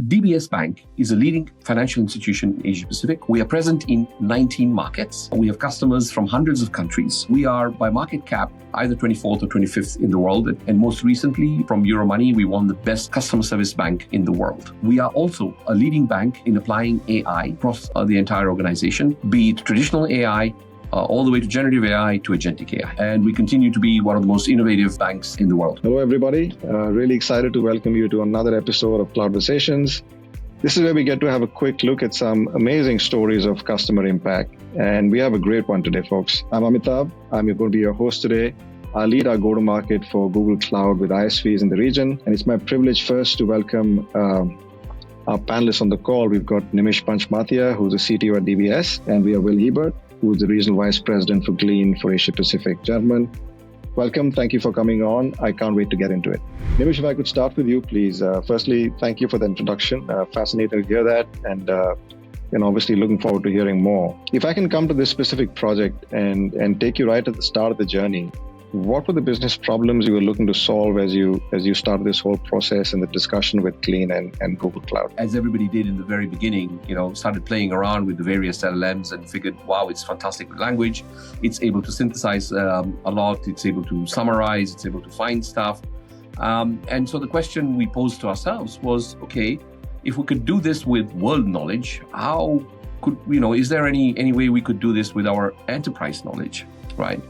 DBS Bank is a leading financial institution in Asia Pacific. We are present in 19 markets. We have customers from hundreds of countries. We are, by market cap, either 24th or 25th in the world. And most recently, from Euromoney, we won the best customer service bank in the world. We are also a leading bank in applying AI across the entire organization, be it traditional AI, all the way to generative AI to agentic AI. And we continue to be one of the most innovative banks in the world. Hello, everybody. Really excited to welcome you to another episode of Cloudversations. This is where we get to have a quick look at some amazing stories of customer impact. And we have a great one today, folks. I'm Amitabh. I'm going to be your host today. I lead our go-to-market for Google Cloud with ISVs in the region. And it's my privilege first to welcome our panelists on the call. We've got Nimish Panchmatia, who's the CTO at DBS, and we have Will Hebert, who's the Regional Vice President for Glean for Asia Pacific. Gentlemen, welcome. Thank you for coming on. I can't wait to get into it. Nimish, if I could start with you, please. Firstly, thank you for the introduction. Fascinating to hear that. And obviously looking forward to hearing more. If I can come to this specific project and take you right at the start of the journey, what were the business problems you were looking to solve as you started this whole process and the discussion with Glean and Google Cloud? As everybody did in the very beginning, started playing around with the various LLMs and figured, wow, it's fantastic language. It's able to synthesize a lot. It's able to summarize. It's able to find stuff. And so the question we posed to ourselves was, okay, if we could do this with world knowledge, how could, is there any way we could do this with our enterprise knowledge, right?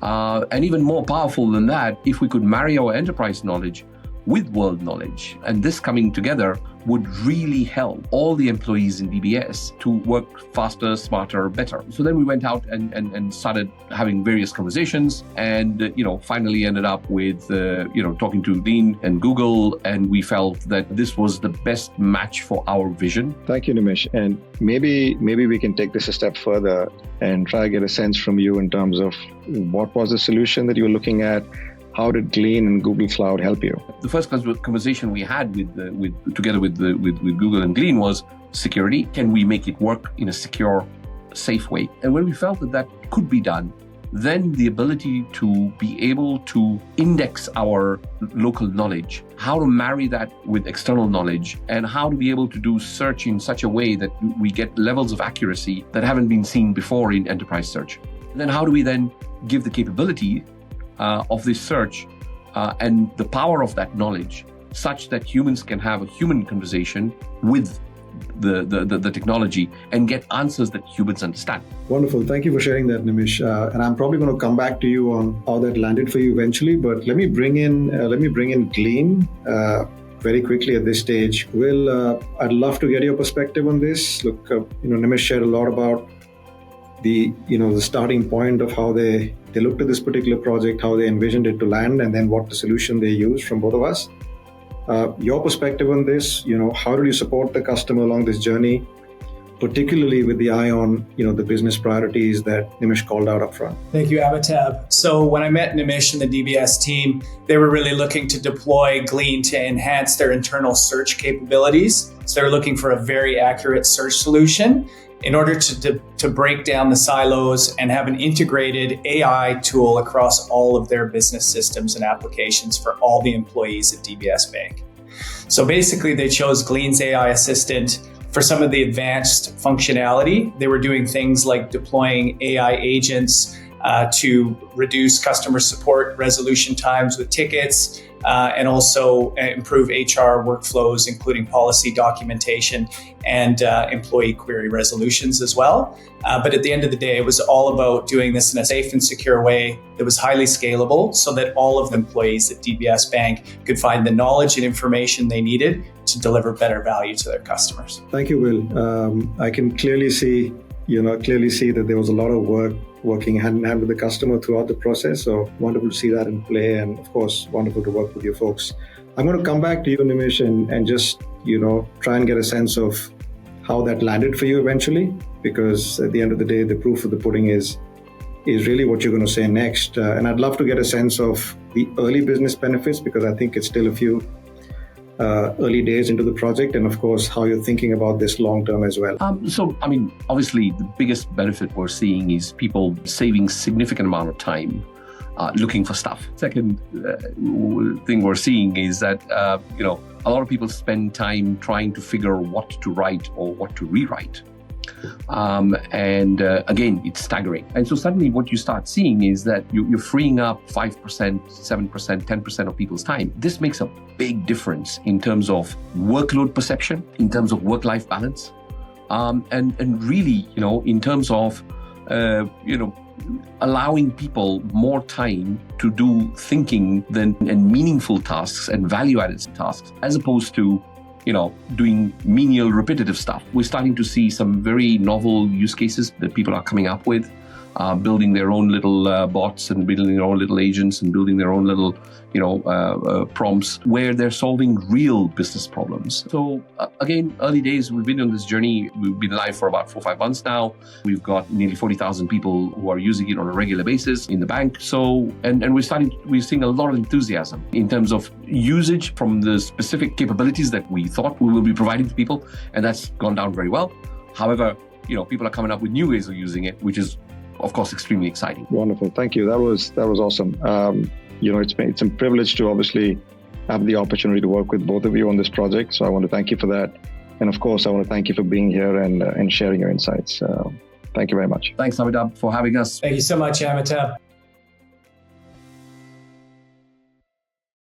And even more powerful than that, if we could marry our enterprise knowledge with world knowledge, and this coming together would really help all the employees in DBS to work faster, smarter, better. So then we went out and started having various conversations and, finally ended up with, talking to Glean and Google, and we felt that this was the best match for our vision. Thank you, Nimish. And maybe we can take this a step further and try to get a sense from you in terms of what was the solution that you were looking at. How did Glean and Google Cloud help you? The first conversation we had together with Google and Glean was security. Can we make it work in a secure, safe way? And when we felt that could be done, then the ability to be able to index our local knowledge, how to marry that with external knowledge, and how to be able to do search in such a way that we get levels of accuracy that haven't been seen before in enterprise search. And then how do we then give the capability of this search and the power of that knowledge such that humans can have a human conversation with the technology and get answers that humans understand. Wonderful. Thank you for sharing that, Nimish. And I'm probably going to come back to you on how that landed for you eventually, but let me bring in Glean very quickly at this stage. Will, I'd love to get your perspective on this. Look, Nimish shared a lot about the starting point of how they looked at this particular project, how they envisioned it to land, and then what the solution they used from both of us. Your perspective on this, how did you support the customer along this journey, particularly with the eye on, the business priorities that Nimish called out up front? Thank you, Amitabh. So when I met Nimish and the DBS team, they were really looking to deploy Glean to enhance their internal search capabilities. So they're looking for a very accurate search solution in order to break down the silos and have an integrated AI tool across all of their business systems and applications for all the employees at DBS Bank. So basically, they chose Glean's AI assistant for some of the advanced functionality. They were doing things like deploying AI agents to reduce customer support resolution times with tickets, and also improve HR workflows, including policy documentation and employee query resolutions as well. But at the end of the day, it was all about doing this in a safe and secure way that was highly scalable so that all of the employees at DBS Bank could find the knowledge and information they needed to deliver better value to their customers. Thank you, Will. I can clearly see that there was a lot of work working hand in hand with the customer throughout the process. So wonderful to see that in play, and of course, wonderful to work with you folks. I'm going to come back to you, Nimish, and just, try and get a sense of how that landed for you eventually, because at the end of the day, the proof of the pudding is really what you're going to say next. And I'd love to get a sense of the early business benefits, because I think it's still a few early days into the project, and of course, how you're thinking about this long term as well. Obviously, the biggest benefit we're seeing is people saving significant amount of time looking for stuff. Second thing we're seeing is that, a lot of people spend time trying to figure what to write or what to rewrite. Again, it's staggering. And so suddenly what you start seeing is that you're freeing up 5%, 7%, 10% of people's time. This makes a big difference in terms of workload perception, in terms of work-life balance, and really, in terms of, allowing people more time to do thinking and meaningful tasks and value-added tasks, as opposed to doing menial, repetitive stuff. We're starting to see some very novel use cases that people are coming up with, building their own little bots and building their own little agents and building their own little, prompts where they're solving real business problems. So again, early days, we've been on this journey. We've been live for about 4 or 5 months now. We've got nearly 40,000 people who are using it on a regular basis in the bank. So, and we're seeing a lot of enthusiasm in terms of usage from the specific capabilities that we thought we will be providing to people. And that's gone down very well. However, people are coming up with new ways of using it, which is, of course, extremely exciting. Wonderful. Thank you. That was awesome. It's a privilege to obviously have the opportunity to work with both of you on this project. So I want to thank you for that. And of course, I want to thank you for being here and sharing your insights. Thank you very much. Thanks, Amitabh, for having us. Thank you so much, Amitabh.